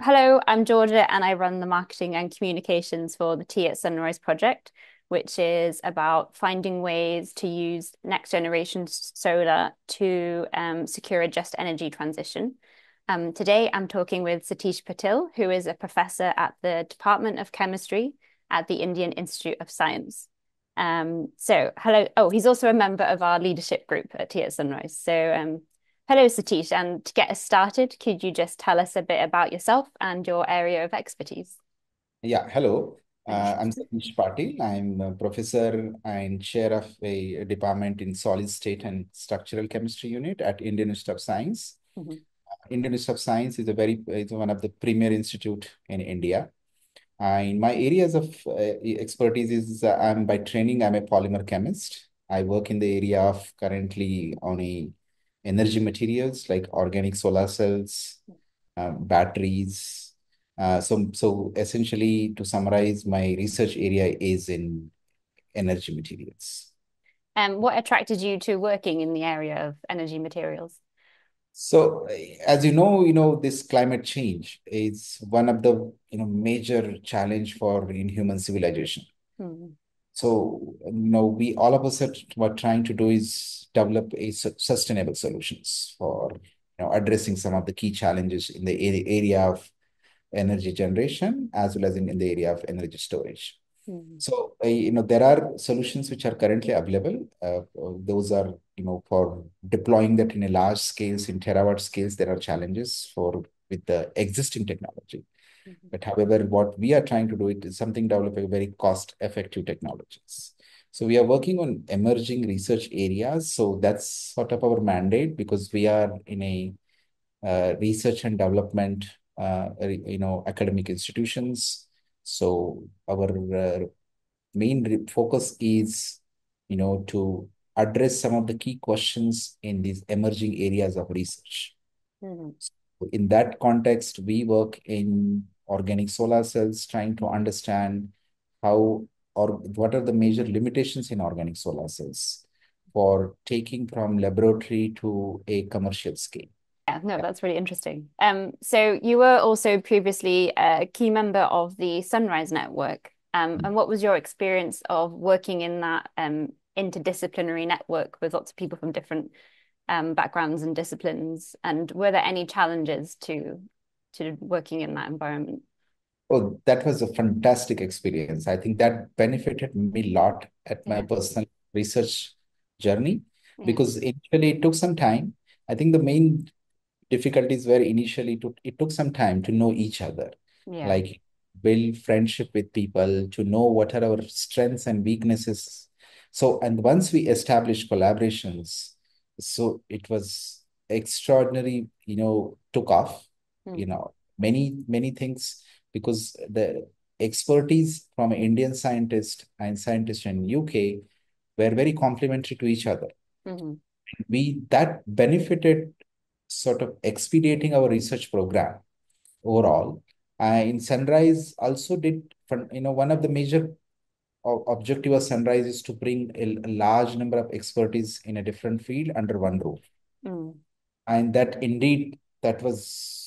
Hello, I'm Georgia and I run the marketing and communications for the Tea at Sunrise project, which is about finding ways to use next generation solar to secure a just energy transition. Today, I'm talking with Satish Patil, who is a professor at the Department of Chemistry at the Indian Institute of Science. Hello. Oh, he's also a member of our leadership group at Tea at Sunrise. Hello, Satish. And to get us started, could you just tell us a bit about yourself and your area of expertise? Yeah, hello. Thanks. I'm Satish Patil. I'm a professor and chair of a department in solid state and structural chemistry unit at Indian Institute of Science. Mhm. Indian Institute of Science is is one of the premier institute in India. In my areas of expertise is I'm by training, I'm a polymer chemist. I work in the area of currently on a energy materials like organic solar cells, batteries. So essentially, to summarize, my research area is in energy materials. What attracted you to working in the area of energy materials? So, as you know, this climate change is one of the major challenge for in human civilization. Hmm. So, we all of us are what trying to do is develop a sustainable solutions for addressing some of the key challenges in the area of energy generation as well as in the area of energy storage. Hmm. So, there are solutions which are currently available. Those are, for deploying that in a large scales, in terawatt scales, there are challenges for with the existing technology. Hmm. But however, what we are trying to do it is something developing very cost-effective technologies. So we are working on emerging research areas. So that's sort of our mandate because we are in a research and development, academic institutions. So our main focus is, to address some of the key questions in these emerging areas of research. Hmm. In that context, we work in organic solar cells, trying to understand how or what are the major limitations in organic solar cells for taking from laboratory to a commercial scale. Yeah, no, that's really interesting. So you were also previously a key member of the Sunrise Network. And what was your experience of working in that interdisciplinary network with lots of people from different backgrounds and disciplines? And were there any challenges to working in that environment? Oh, that was a fantastic experience. I think that benefited me a lot at my Yeah, personal research journey yeah, because initially it took some time. I think the main difficulties were initially it took some time to know each other, yeah. like build friendship with people, to know what are our strengths and weaknesses. So, and once we established collaborations, so it was extraordinary, took off, Mm, many things because the expertise from an Indian scientist and scientists in UK were very complementary to each other. mhm, We that benefited sort of expediting our research program overall. In Sunrise also did, one of the major objective of Sunrise is to bring a large number of expertise in a different field under one roof. mm, And that indeed, that was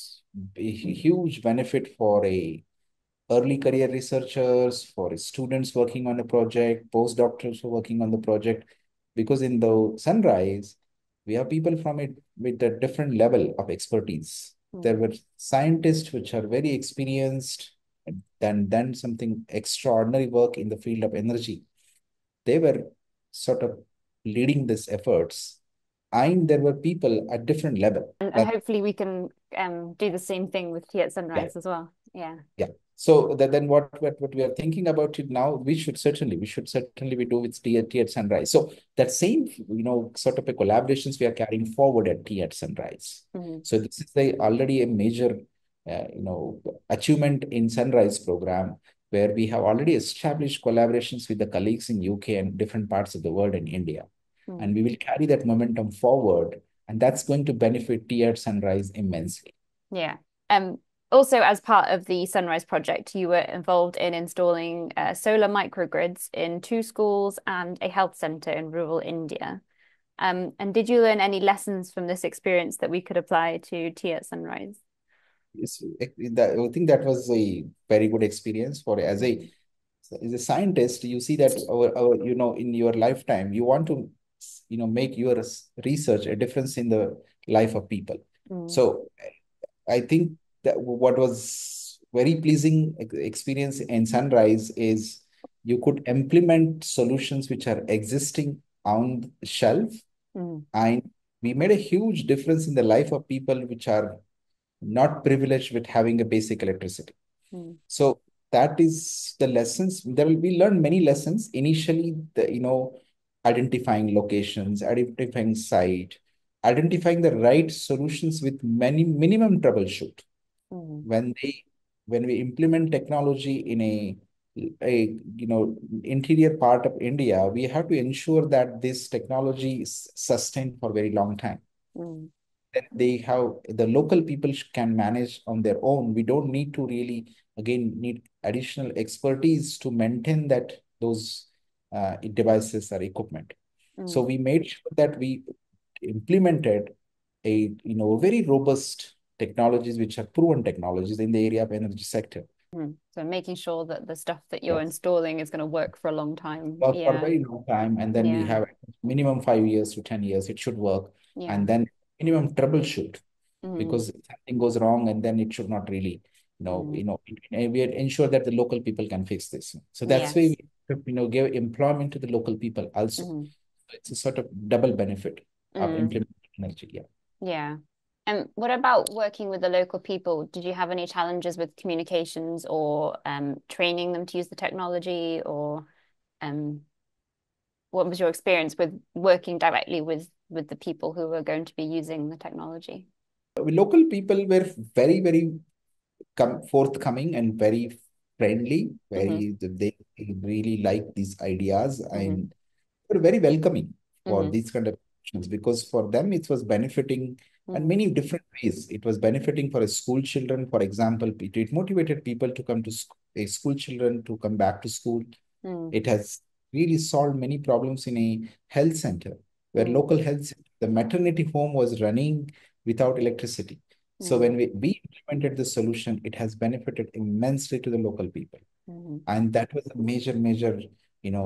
a huge benefit for a early career researchers, for students working on a project, postdoctors who are working on the project. Because in the Sunrise, we have people from it with a different level of expertise. There mm. were scientists which are very experienced and then something extraordinary work in the field of energy. They were sort of leading these efforts. And there were people at different level. And hopefully we can do the same thing with Tea at Yeah. Sunrise as well. Yeah. Yeah. So then what we are thinking about it now, we should certainly we do with tea at Sunrise. So that same, sort of a collaborations we are carrying forward at Tea at Sunrise. Mhm, So this is already a major, achievement in Sunrise program where we have already established collaborations with the colleagues in UK and different parts of the world in India. And mm. we will carry that momentum forward, and that's going to benefit Tea at Sunrise immensely. Yeah. Um, Also, as part of the Sunrise project, you were involved in installing solar microgrids in two schools and a health center in rural India. And did you learn any lessons from this experience that we could apply to Tea at Sunrise? I think that was a very good experience for Mm, as a scientist. You see that in your lifetime, you want to make your research a difference in the life of people. mm, So I think that what was very pleasing experience in Sunrise is you could implement solutions which are existing on the shelf, mm, and we made a huge difference in the life of people which are not privileged with having a basic electricity. mm, So that is the lessons. There will be learn many lessons. Initially, identifying locations, identifying site, identifying the right solutions with many minimum troubleshoot. mm, When they when we implement technology in a interior part of India, we have to ensure that this technology is sustained for a very long time. mm, Then they have the local people can manage on their own. We don't need to really again need additional expertise to maintain that those devices or equipment. So mm, we made sure that we implemented a very robust technologies which are proven technologies in the area of energy sector. mm. So making sure that the stuff that you're Yes, installing is going to work for a long time. work for a Yeah, very long time, and then we yeah, have minimum 5 years to 10 years. It should work, yeah. and then minimum troubleshoot Mm, because if something goes wrong and then it should not really mm. we ensure that the local people can fix this. So that's why Yes. we give employment to the local people also. Mm, It's a sort of double benefit of mm. implementing energy. Yeah. Yeah. And what about working with the local people? Did you have any challenges with communications or training them to use the technology, or um, what was your experience with working directly with the people who were going to be using the technology? Local people were very, very forthcoming and very friendly. Mm-hmm. They really like these ideas, Mm-hmm. and were very welcoming for Mm-hmm. these kind of actions because for them it was benefiting in Mm-hmm. many different ways. It was benefiting for a school children, for example. It motivated people to come to a school children to come back to school. It has really solved many problems in a health center where Mm-hmm. local health center, the maternity home was running without electricity. So Mm-hmm. when we implemented the solution, it has benefited immensely to the local people. Mm-hmm. And that was a major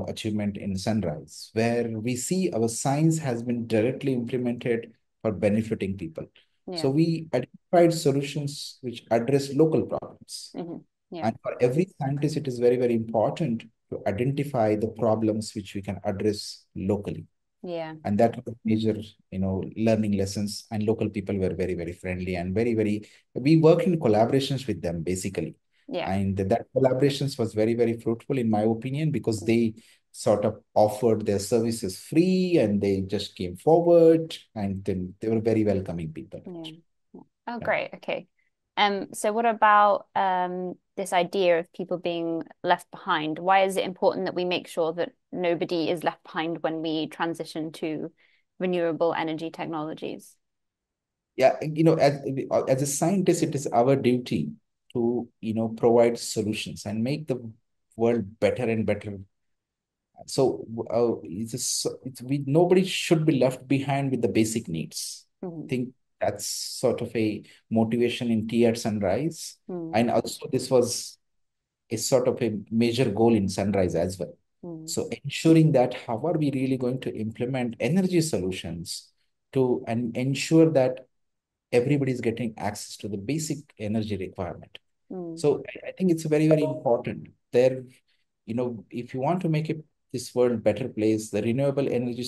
achievement in Sunrise, where we see our science has been directly implemented for benefiting people. So Yeah. we identified solutions which address local problems. Mm-hmm. Yeah. And for every scientist, it is very important to identify the problems which we can address locally. Yeah. And that was major learning lessons, and local people were very friendly and very we worked in collaborations with them basically. Yeah. And that collaborations was very fruitful in my opinion because they sort of offered their services free and they just came forward, and then they were very welcoming people. Yeah. Yeah. Oh, Yeah. great. Okay. So what about this idea of people being left behind? Why is it important that we make sure that nobody is left behind when we transition to renewable energy technologies? Yeah, as a scientist, it is our duty to provide solutions and make the world better and better. So we nobody should be left behind with the basic needs. I Mm, think that's sort of a motivation in Tea at Sunrise, mm, and also this was a sort of a major goal in Sunrise as well. mm, So ensuring that how are we really going to implement energy solutions to and ensure that everybody is getting access to the basic energy requirement. mm, So I think it's very important. If you want to make this world better place, the renewable energy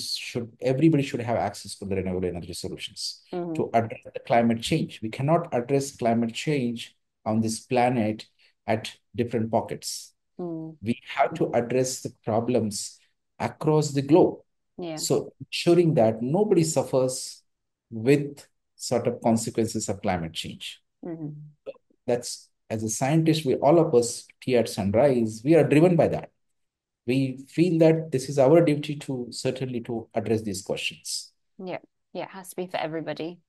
everybody should have access to the renewable energy solutions mm, to address the climate change. We cannot address climate change on this planet at different pockets. mm. We have to address the problems across the globe. Yeah. So ensuring that nobody suffers with sort of consequences of climate change. Mm, That's as a scientist, we all of us here at Sunrise, we are driven by that. We feel that this is our duty to certainly to address these questions. yeah. Yeah. It has to be for everybody.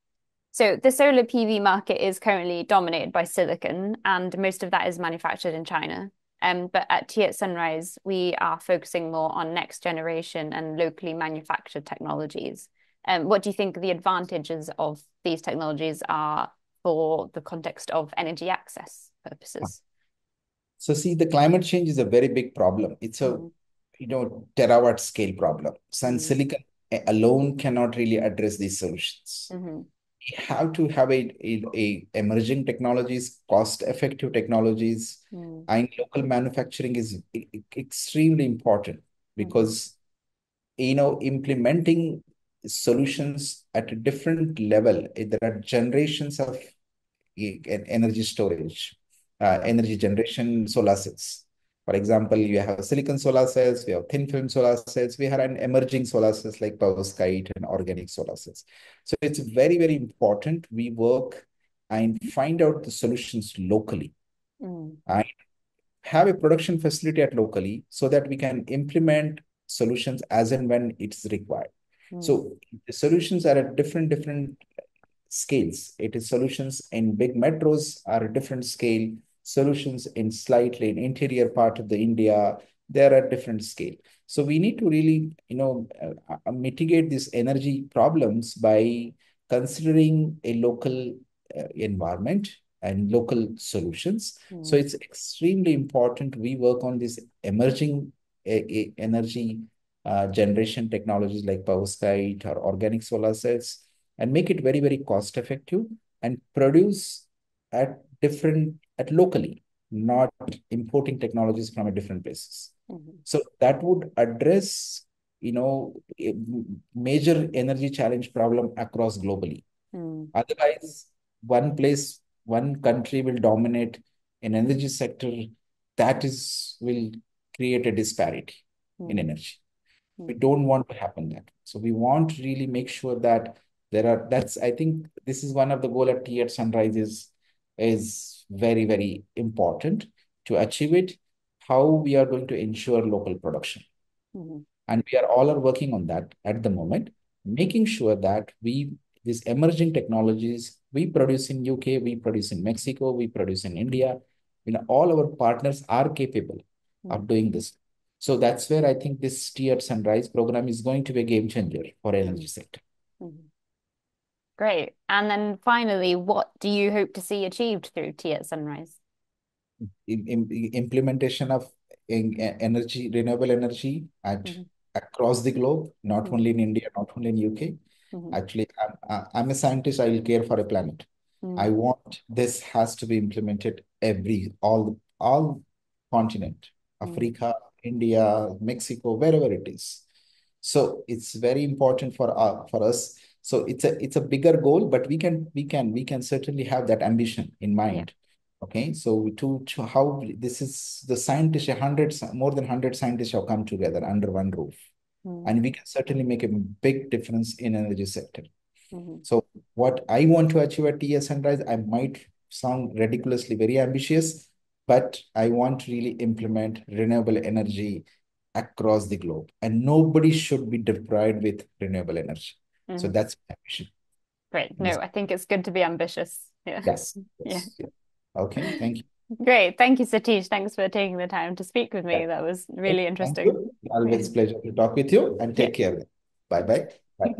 So the solar PV market is currently dominated by silicon, and most of that is manufactured in China. But at Tea at Sunrise, we are focusing more on next generation and locally manufactured technologies. What do you think the advantages of these technologies are for the context of energy access purposes? So see, the climate change is a very big problem. It's a, Mm, terawatt scale problem. Sun mm, silicon alone cannot really address these solutions. mm-hmm, We have to have a emerging technologies, cost effective technologies, mm, and local manufacturing is extremely important mm-hmm, because implementing solutions at a different level. There are generations of energy storage, energy generation solar cells. For example, you have silicon solar cells, we have thin film solar cells, we have an emerging solar cells like perovskite and organic solar cells. So it's very, very important we work and find out the solutions locally mm, and have a production facility at locally so that we can implement solutions as and when it's required. mm, So the solutions are at different scales. It is solutions in big metros are a different scale. Solutions in slightly in interior part of the India, they're at different scale. So we need to really, mitigate these energy problems by considering a local environment and local solutions. So mm, it's extremely important we work on this emerging energy generation technologies like perovskite or organic solar cells and make it very, very cost effective and produce at locally, not importing technologies from a different places. mm, So that would address, a major energy challenge problem across globally. mm, Otherwise, one place, one country will dominate an energy sector that is will create a disparity in mm, energy. We mm, don't want to happen that. So we want to really make sure that that's I think this is one of the goal at Tea at Sunrise is very, very important to achieve it, how we are going to ensure local production. mm, And we are all are working on that at the moment, making sure that these emerging technologies we produce in UK, we produce in Mexico, we produce in India. All our partners are capable mm, of doing this. So that's where I think this Tea at Sunrise program is going to be a game changer for energy mm, sector. mm. Great. And then finally, what do you hope to see achieved through Tea at Sunrise? Implementation of renewable energy at Mm-hmm, across the globe, not mm, only in India, not only in UK. mm-hmm, Actually, I'm a scientist. I will care for a planet. I mm, want this has to be implemented all continent, mm, Africa, India, Mexico, wherever it is. So it's very important for us. So it's a bigger goal, but we can certainly have that ambition in yeah. mind. Okay, so to how this is the scientists, more than 100 scientists have come together under one roof, Mm, and we can certainly make a big difference in energy sector. mm, So what I want to achieve at TS Sunrise, I might sound ridiculously very ambitious, but I want to really implement renewable energy across the globe, and nobody should be deprived with renewable energy. So mm. that's my mission. Great. Yes, No, I think it's good to be ambitious. Yeah. yes, Yeah. yes. Yeah. Okay, thank you. Great. Thank you, Satish. Thanks for taking the time to speak with Yeah. me. That was Okay, really thank interesting. you. Yeah. Always pleasure to talk with you and Yeah. take care. Bye bye. Bye.